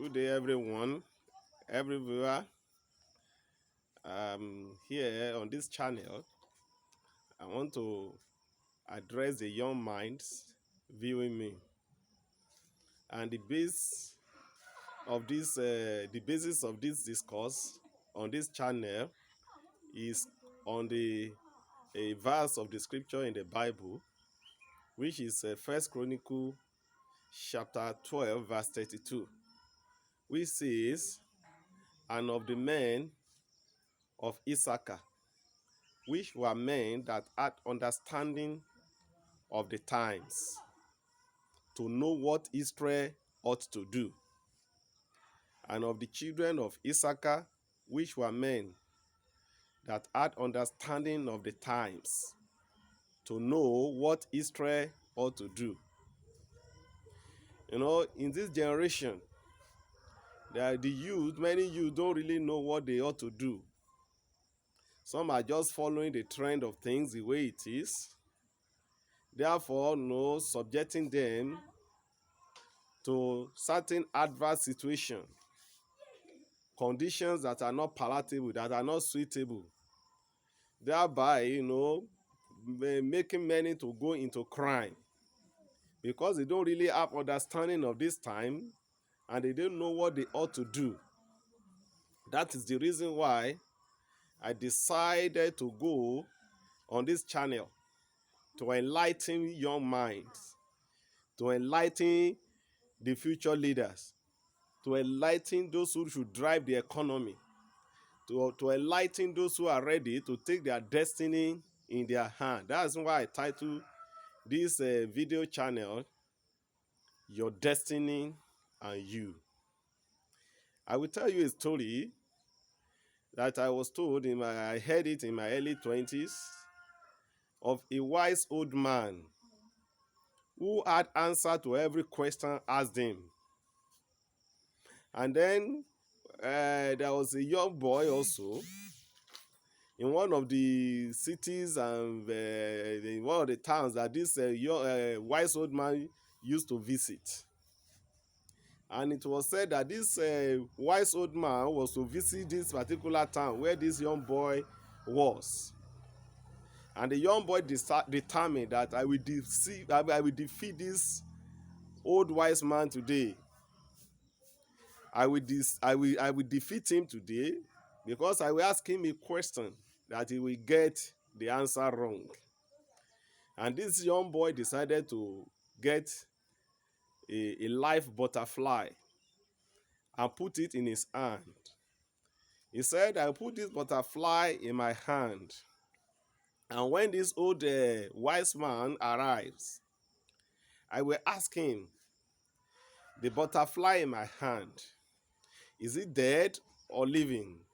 Good day, everyone, every viewer. Here on this channel, I want to address the young minds viewing me, and the basis of this discourse on this channel is on a verse of the scripture in the Bible, which is First Chronicle chapter 12, verse 32, which says, "And of the men of Issachar, which were men that had understanding of the times, to know what Israel ought to do. And of the children of Issachar, which were men that had understanding of the times, to know what Israel ought to do." In this generation, many youth don't really know what they ought to do. Some are just following the trend of things the way it is. Therefore, subjecting them to certain adverse situations, conditions that are not palatable, that are not suitable, thereby, making many to go into crime because they don't really have understanding of this time and they don't know what they ought to do. That is the reason why I decided to go on this channel to enlighten young minds, to enlighten the future leaders, to enlighten those who should drive the economy, to enlighten those who are ready to take their destiny in their hand. That's why I titled this video channel, "Your Destiny and You." I will tell you a story that I heard it in my early 20s, of a wise old man who had answer to every question asked him. And then there was a young boy also in one of the cities and in one of the towns that this wise old man used to visit. And it was said that this wise old man was to visit this particular town where this young boy was. And the young boy determined that I will defeat this old wise man today. I will defeat him today because I will ask him a question that he will get the answer wrong. And this young boy decided to get a live butterfly and put it in his hand. He said, "I put this butterfly in my hand, and when this old wise man arrives, I will ask him, the butterfly in my hand, is it dead or living?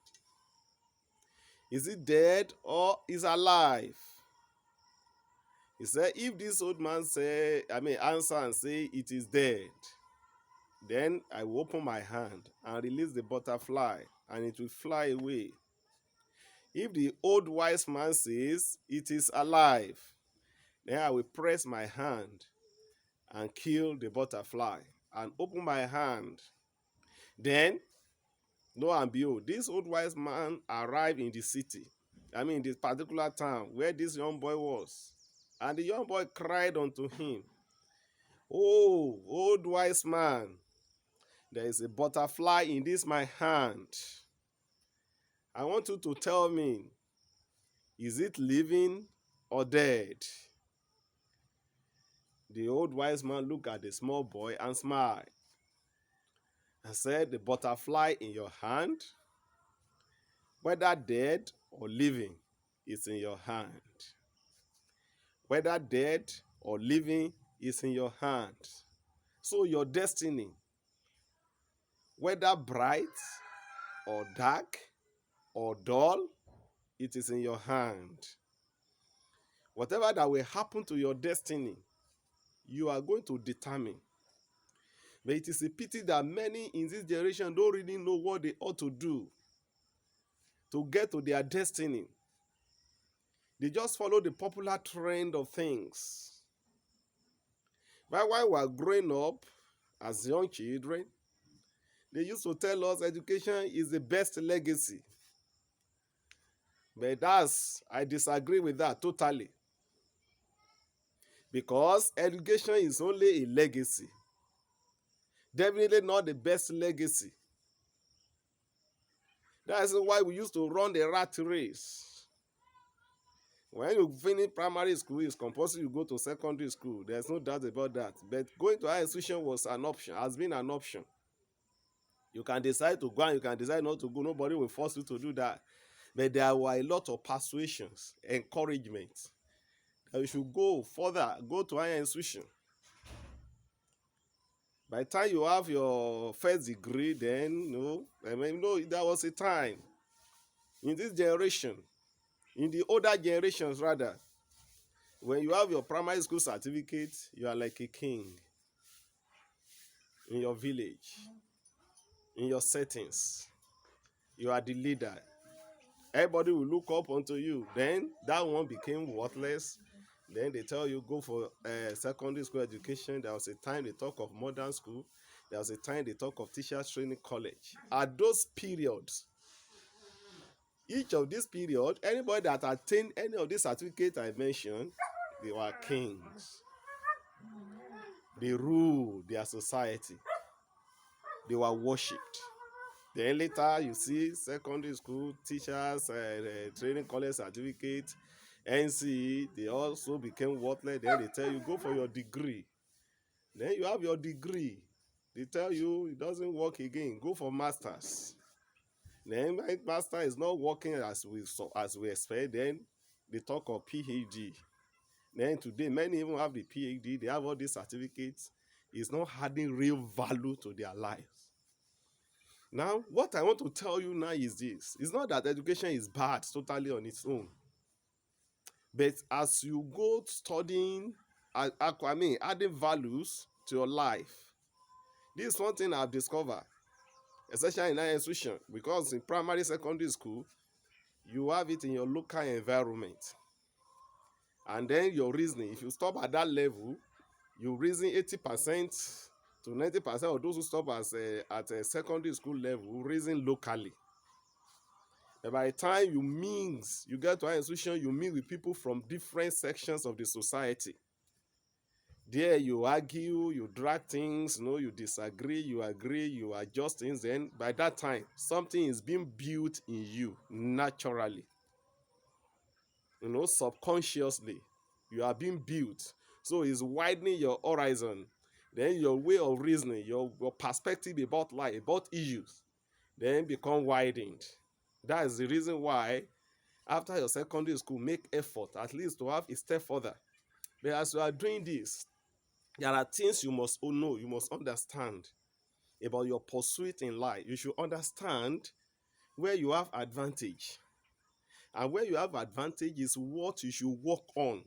Is it dead or is alive?" He said, if this old man answer and say it is dead, then I will open my hand and release the butterfly and it will fly away. If the old wise man says it is alive, then I will press my hand and kill the butterfly and open my hand. Then, lo and behold, this old wise man arrived in the city, this particular town where this young boy was. And the young boy cried unto him, "Oh, old wise man, there is a butterfly in this my hand. I want you to tell me, is it living or dead?" The old wise man looked at the small boy and smiled and said, "The butterfly in your hand, whether dead or living, is in your hand. Whether dead or living is in your hand. So your destiny, whether bright or dark or dull, it is in your hand. Whatever that will happen to your destiny, you are going to determine." But it is a pity that many in this generation don't really know what they ought to do to get to their destiny. They just follow the popular trend of things. But while we are growing up as young children, They used to tell us education is the best legacy. But I disagree with that totally. Because education is only a legacy. Definitely not the best legacy. That's why we used to run the rat race. When you finish primary school, it's compulsory you go to secondary school. There's no doubt about that. But going to higher institution was an option, has been an option. You can decide to go and you can decide not to go. Nobody will force you to do that. But there were a lot of persuasions, encouragement that you should go further, go to higher institution. By the time you have your first degree, then there was a time in this generation, in the older generations rather, when you have your primary school certificate, you are like a king in your village, in your settings. You are the leader. Everybody will look up onto you. Then that one became worthless. Then they tell you go for secondary school education. There was a time they talk of modern school. There was a time they talk of teachers training college. At those periods, each of these periods, anybody that attained any of these certificates I mentioned, they were kings. They ruled their society. They were worshipped. Then later you see secondary school teachers, training college certificate, NCE, they also became worthless. Then they tell you go for your degree. Then you have your degree. They tell you it doesn't work again. Go for masters. Then master is not working as we expect. Then they talk of PhD. Then today many even have the PhD. They have all these certificates. It's not adding real value to their lives. Now, what I want to tell you now is this. It's not that education is bad totally on its own. But as you go studying, adding values to your life, this is one thing I've discovered, especially in higher institution, because in primary, secondary school, you have it in your local environment. And then your reasoning, if you stop at that level, you reason 80% to 90% of those who stop at a secondary school level reason locally. And by the time you get to higher institution, you meet with people from different sections of the society. There you argue, you drag things, you disagree, you agree, you adjust things. Then by that time, something is being built in you naturally. Subconsciously, you are being built. So it's widening your horizon. Then your way of reasoning, your perspective about life, about issues, then become widened. That is the reason why after your secondary school, make effort at least to have a step further. But as you are doing this, there are things you must know, you must understand about your pursuit in life. You should understand where you have advantage. And where you have advantage is what you should work on.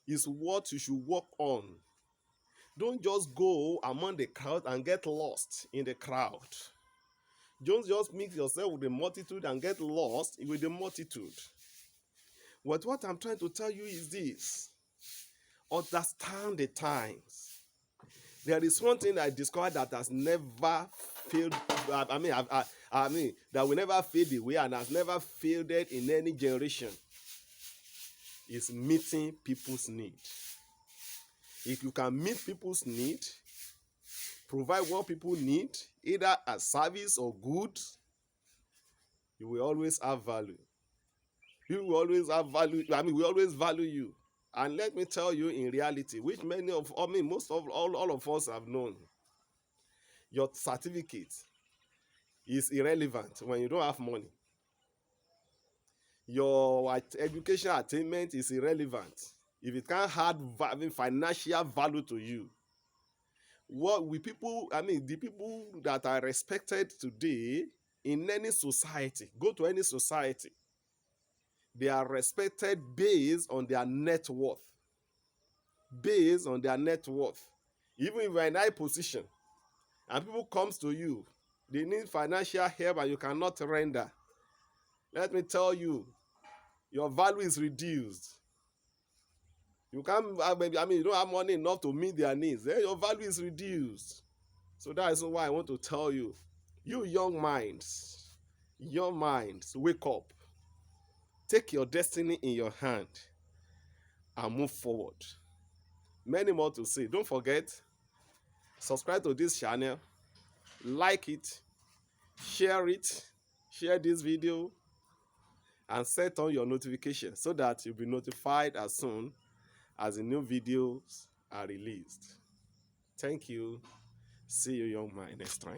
Is what you should work on. Don't just go among the crowd and get lost in the crowd. Don't just mix yourself with the multitude and get lost with the multitude. What I'm trying to tell you is this. Understand the times. There is one thing I discovered that has never failed. That will never fade away and has never failed in any generation. Is meeting people's need. If you can meet people's need, provide what people need, either as service or goods, you will always have value. You will always have value. We always value you. And let me tell you in reality, which most of all of us have known, your certificate is irrelevant when you don't have money. Your education attainment is irrelevant if it can't add financial value to you. What we people, the people that are respected today in any society, go to any society, they are respected based on their net worth. Based on their net worth. Even if you're in a high position and people comes to you, they need financial help and you cannot render. Let me tell you, your value is reduced. You can't, you don't have money enough to meet their needs. Then your value is reduced. So that is why I want to tell you, you young minds, wake up, take your destiny in your hand, and move forward. Many more to say. Don't forget, subscribe to this channel, like it, share it, share this video, and set on your notification so that you'll be notified as soon as the new videos are released. Thank you. See you, young man, next time.